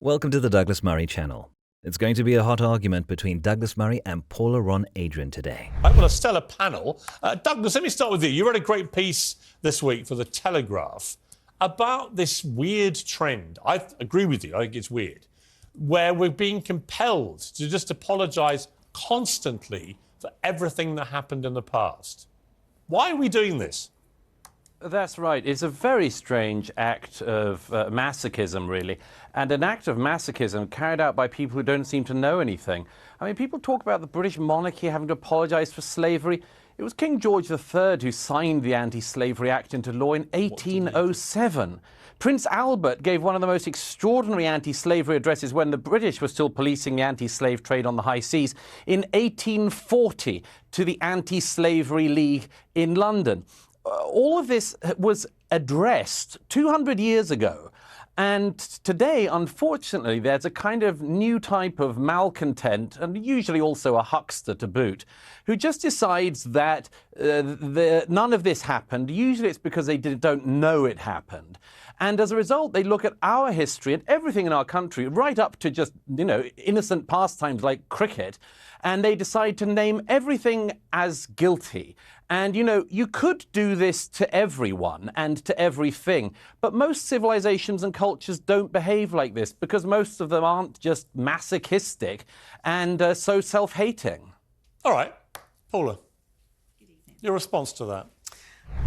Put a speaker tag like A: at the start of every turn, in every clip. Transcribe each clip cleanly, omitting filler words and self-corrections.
A: Welcome to the Douglas Murray channel. It's going to be a hot argument between Douglas Murray and Paula Ron Adrian today.
B: Well, a stellar panel. Douglas, let me start with you. You read a great piece this week for The Telegraph about this weird trend. I agree with you. I think it's weird, where we're being compelled to just apologise constantly for everything that happened in the past. Why are we doing this?
C: That's right. It's a very strange act of masochism, really, and an act of masochism carried out by people who don't seem to know anything. I mean, people talk about the British monarchy having to apologise for slavery. It was King George III who signed the Anti-Slavery Act into law in 1807. Prince Albert gave one of the most extraordinary anti-slavery addresses when the British were still policing the anti-slave trade on the high seas in 1840 to the Anti-Slavery League in London. All of this was addressed 200 years ago. And today, unfortunately, there's a kind of new type of malcontent, and usually also a huckster to boot, who just decides that none of this happened. Usually it's because they don't know it happened. And as a result, they look at our history and everything in our country, right up to just, innocent pastimes like cricket, and they decide to name everything as guilty. And, you could do this to everyone and to everything, but most civilizations and cultures don't behave like this because most of them aren't just masochistic and so self-hating.
B: All right, Paula, your response to that?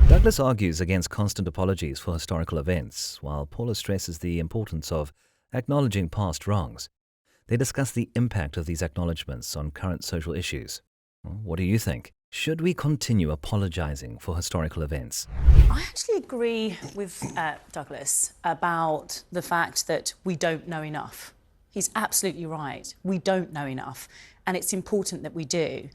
A: Douglas argues against constant apologies for historical events, while Paula stresses the importance of acknowledging past wrongs. They discuss the impact of these acknowledgements on current social issues. What do you think? Should we continue apologizing for historical events?
D: I actually agree with Douglas about the fact that we don't know enough. He's absolutely right. We don't know enough, and it's important that we do.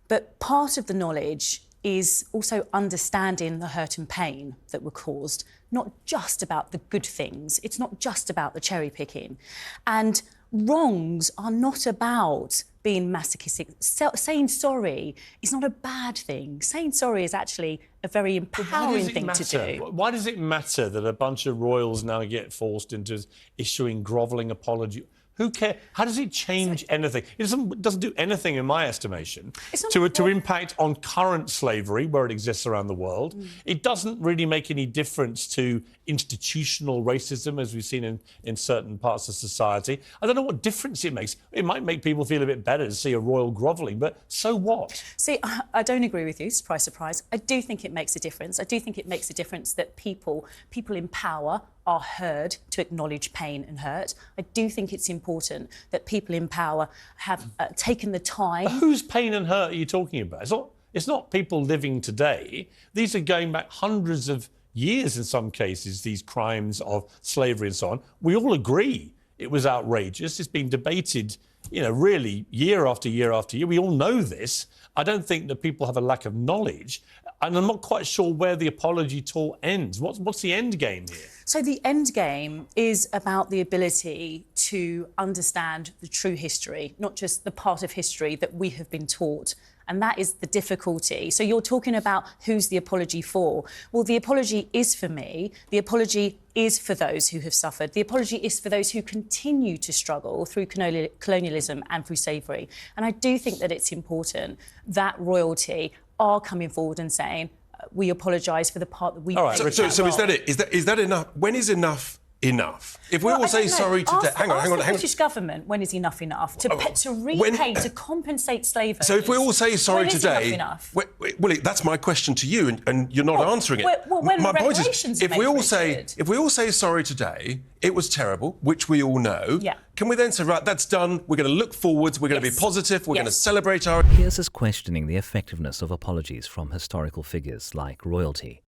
D: But part of the knowledge is also understanding the hurt and pain that were caused, not just about the good things. It's not just about the cherry picking. And wrongs are not about being masochistic. Saying sorry is not a bad thing. Saying sorry is actually a very empowering thing to do.
B: Why does it matter that a bunch of royals now get forced into issuing grovelling apology? Who cares? How does it change anything? It doesn't do anything, in my estimation, to impact on current slavery, where it exists around the world. It doesn't really make any difference to institutional racism, as we've seen in certain parts of society. I don't know what difference it makes. It might make people feel a bit better to see a royal grovelling, but so what?
D: See, I don't agree with you, surprise, surprise. I do think it makes a difference. I do think it makes a difference that people in power are heard to acknowledge pain and hurt. I do think it's important that people in power have taken the time.
B: But whose pain and hurt are you talking about? It's not people living today. These are going back hundreds of years in some cases, these crimes of slavery and so on. We all agree it was outrageous. It's been debated, really year after year after year. We all know this. I don't think that people have a lack of knowledge, and I'm not quite sure where the apology tour ends. What's the end game here?
D: So the end game is about the ability to understand the true history, not just the part of history that we have been taught. And that is the difficulty. So you're talking about who's the apology for. Well, the apology is for me. The apology is for those who have suffered. The apology is for those who continue to struggle through colonialism and through slavery. And I do think that it's important that royalty are coming forward and saying, we apologise for the part that we...
E: All right, so is that it? Is that enough? When is enough? Enough. If we all say sorry today... Hang on.
D: The British government, when is enough enough? To repay, to compensate slavery.
E: So if we all say sorry today...
D: enough?
E: Well, that's my question to you, and you're not answering it.
D: My point is,
E: if we all say sorry today, it was terrible, which we all know,
D: yeah.
E: Can we then say, right, that's done, we're going to look forwards, we're going to be positive, we're going to celebrate our...
A: Piers is questioning the effectiveness of apologies from historical figures like royalty.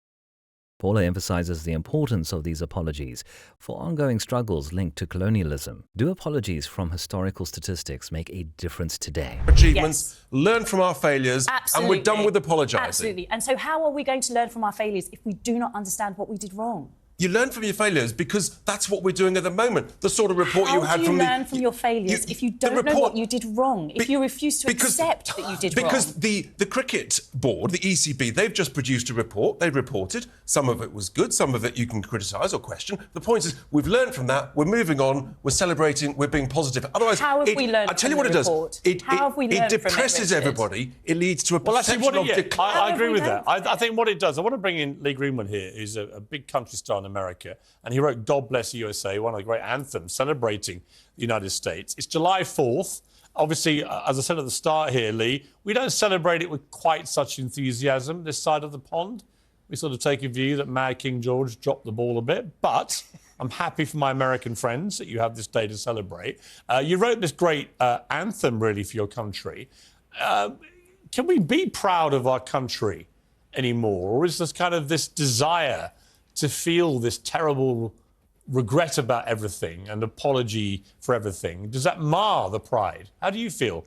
A: Paula emphasizes the importance of these apologies for ongoing struggles linked to colonialism. Do apologies from historical statistics make a difference today?
E: Achievements, learn from our failures,
D: absolutely.
E: And we're done with apologising.
D: Absolutely. And so how are we going to learn from our failures if we do not understand what we did wrong?
E: You learn from your failures because that's what we're doing at the moment. The sort of report you had from the...
D: How do you learn from your failures if you don't know what you did wrong? If you refuse to accept that you did wrong?
E: Because the cricket board, the ECB, they've just produced a report. They reported. Some of it was good. Some of it you can criticise or question. The point is, we've learned from that. We're moving on. We're celebrating. We're being positive. Otherwise,
D: how have we learned
E: I tell you what it does. It depresses everybody. It leads to a perception of decline.
B: I agree with that. I think what it does, I want to bring in Lee Greenwood here, who's a big country star in America, and he wrote God Bless the USA, one of the great anthems celebrating the United States. It's July 4th. Obviously, as I said at the start here, Lee, we don't celebrate it with quite such enthusiasm this side of the pond. We sort of take a view that Mad King George dropped the ball a bit, but I'm happy for my American friends that you have this day to celebrate. You wrote this great anthem, really, for your country. Can we be proud of our country anymore, or is this kind of this desire to feel this terrible regret about everything and apology for everything? Does that mar the pride? How do you feel?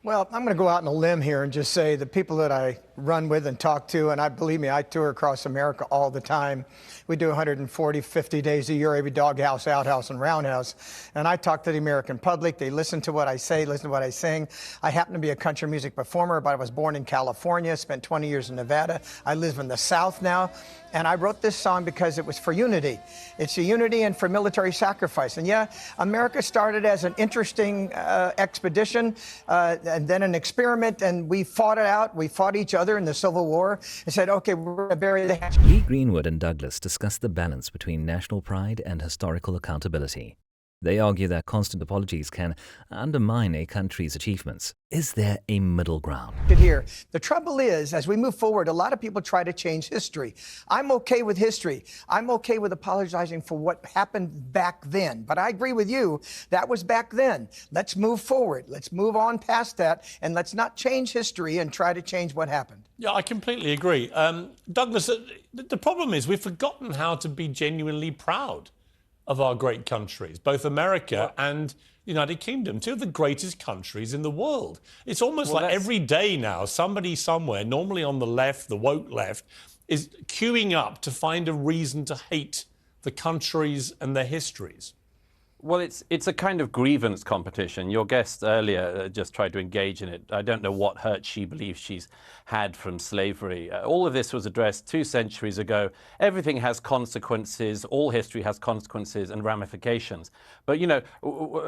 F: Well, I'm going to go out on a limb here and just say the people that I run with and talk to, and believe me, I tour across America all the time. We do 140, 50 days a year, every doghouse, outhouse, and roundhouse. And I talk to the American public. They listen to what I say, listen to what I sing. I happen to be a country music performer, but I was born in California, spent 20 years in Nevada. I live in the South now. And I wrote this song because it was for unity. It's a unity and for military sacrifice. And yeah, America started as an interesting expedition and then an experiment, and we fought it out. We fought each other in the Civil War and said, okay, we're going to bury the hatchet.
A: Lee Greenwood and Douglas discuss the balance between national pride and historical accountability. They argue that constant apologies can undermine a country's achievements. Is there a middle ground?
F: Here. The trouble is, as we move forward, a lot of people try to change history. I'm okay with history. I'm okay with apologizing for what happened back then. But I agree with you, that was back then. Let's move forward. Let's move on past that, and let's not change history and try to change what happened.
B: Yeah, I completely agree. Douglas, the problem is we've forgotten how to be genuinely proud of our great countries, both America and the United Kingdom, two of the greatest countries in the world. It's almost like every day now, somebody somewhere, normally on the left, the woke left, is queuing up to find a reason to hate the countries and their histories.
C: Well, it's a kind of grievance competition. Your guest earlier just tried to engage in it. I don't know what hurt she believes she's had from slavery. All of this was addressed 2 centuries ago. Everything has consequences. All history has consequences and ramifications. But, you know,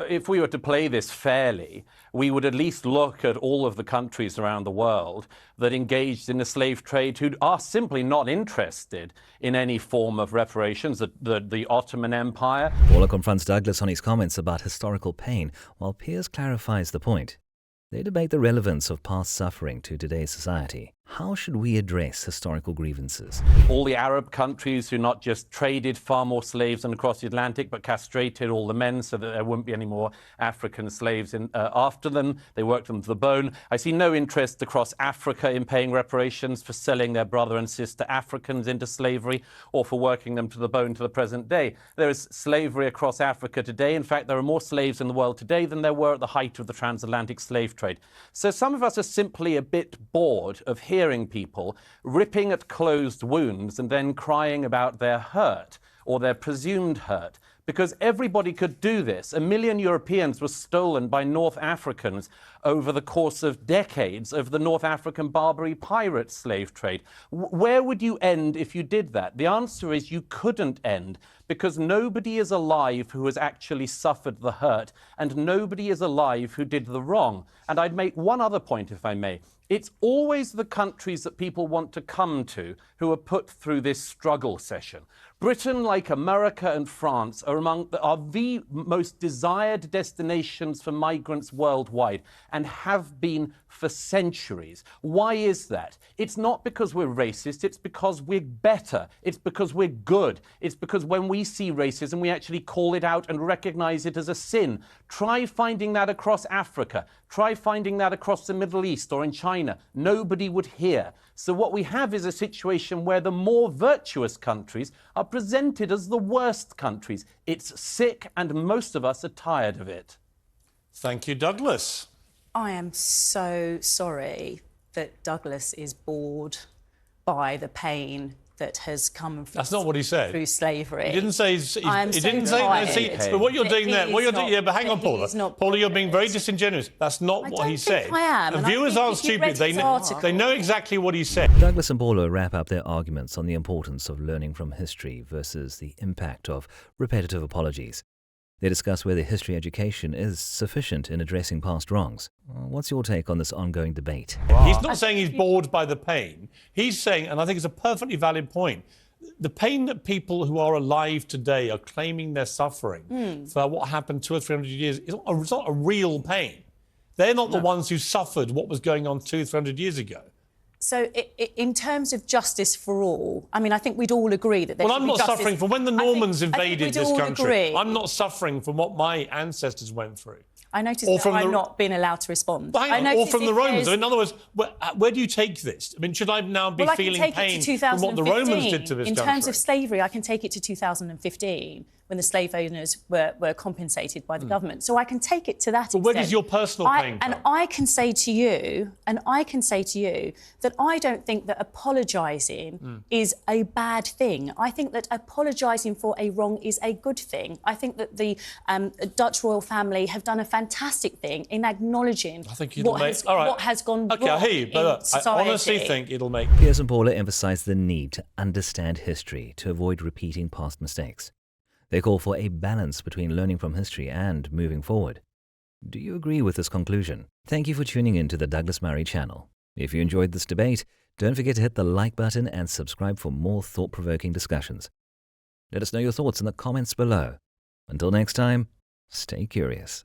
C: if we were to play this fairly, we would at least look at all of the countries around the world that engaged in the slave trade who are simply not interested in any form of reparations. The Ottoman Empire.
A: Paula confronts Douglas on his comments about historical pain, while Piers clarifies the point. They debate the relevance of past suffering to today's society. How should we address historical grievances?
C: All the Arab countries who not just traded far more slaves than across the Atlantic, but castrated all the men so that there wouldn't be any more African slaves after them. They worked them to the bone. I see no interest across Africa in paying reparations for selling their brother and sister Africans into slavery or for working them to the bone to the present day. There is slavery across Africa today. In fact, there are more slaves in the world today than there were at the height of the transatlantic slave trade. So some of us are simply a bit bored of hearing people ripping at closed wounds and then crying about their hurt or their presumed hurt. Because everybody could do this. 1 million Europeans were stolen by North Africans over the course of decades of the North African Barbary pirate slave trade. Where would you end if you did that? The answer is you couldn't end, because nobody is alive who has actually suffered the hurt, and nobody is alive who did the wrong. And I'd make one other point, if I may. It's always the countries that people want to come to who are put through this struggle session. Britain, like America and France, are the most desired destinations for migrants worldwide and have been for centuries. Why is that? It's not because we're racist, it's because we're better. It's because we're good. It's because when we see racism, we actually call it out and recognize it as a sin. Try finding that across Africa. Try finding that across the Middle East or in China. Nobody would hear. So what we have is a situation where the more virtuous countries are presented as the worst countries. It's sick, and most of us are tired of it.
B: Thank you, Douglas.
D: I am so sorry that Douglas is bored by the pain that has come through,
B: That's not what he said.
D: through slavery.
B: He didn't say.
D: I'm
B: He
D: so
B: didn't say.
D: tired
B: See, but what you're doing there, what you're doing. Yeah, but hang on, Paula.
D: He's not
B: Paula, you're being very
D: bothered.
B: disingenuous. That's not what he
D: don't
B: said.
D: think I am,
B: And
D: and I
B: viewers
D: think
B: aren't
D: if you read
B: stupid.
D: his
B: They know exactly what he said.
A: Douglas and Paula wrap up their arguments on the importance of learning from history versus the impact of repetitive apologies. They discuss whether history education is sufficient in addressing past wrongs. What's your take on this ongoing debate?
B: He's not saying he's bored by the pain. He's saying, and I think it's a perfectly valid point, the pain that people who are alive today are claiming they're suffering for what happened 200 or 300 years is not a real pain. They're not the ones who suffered what was going on 200 or 300 years ago.
D: So, in terms of justice for all, I mean, I think we'd all agree that there
B: Well,
D: should
B: I'm
D: be
B: not
D: justice.
B: suffering from when the Normans invaded
D: we'd
B: this
D: all
B: country.
D: agree.
B: I'm not suffering from what my ancestors went through.
D: I noticed
B: Or
D: that
B: from
D: I'm
B: the-
D: not being allowed to respond.
B: But hang
D: I
B: on, or
D: noticed
B: from the
D: if
B: Romans.
D: there's-
B: In other words, where do you take this? I mean, should I now be
D: Well, I can
B: feeling
D: take it
B: pain
D: to
B: from what the
D: 2015.
B: Romans did to this
D: In
B: country?
D: terms of slavery, I can take it to 2015 when the slave owners were compensated by the government. So I can take it to that extent.
B: where does your personal pain
D: And
B: come?
D: I can say to you, that I don't think that apologising is a bad thing. I think that apologising for a wrong is a good thing. I think that the Dutch royal family have done a fantastic thing in acknowledging
B: I think it'll make... All right.
D: what has gone
B: OK, I
D: wrong
B: hear you, but
D: in
B: look, I
D: society.
B: honestly think it'll make...
A: Piers and Paula emphasize the need to understand history to avoid repeating past mistakes. They call for a balance between learning from history and moving forward. Do you agree with this conclusion? Thank you for tuning in to the Douglas Murray channel. If you enjoyed this debate, don't forget to hit the like button and subscribe for more thought-provoking discussions. Let us know your thoughts in the comments below. Until next time, stay curious.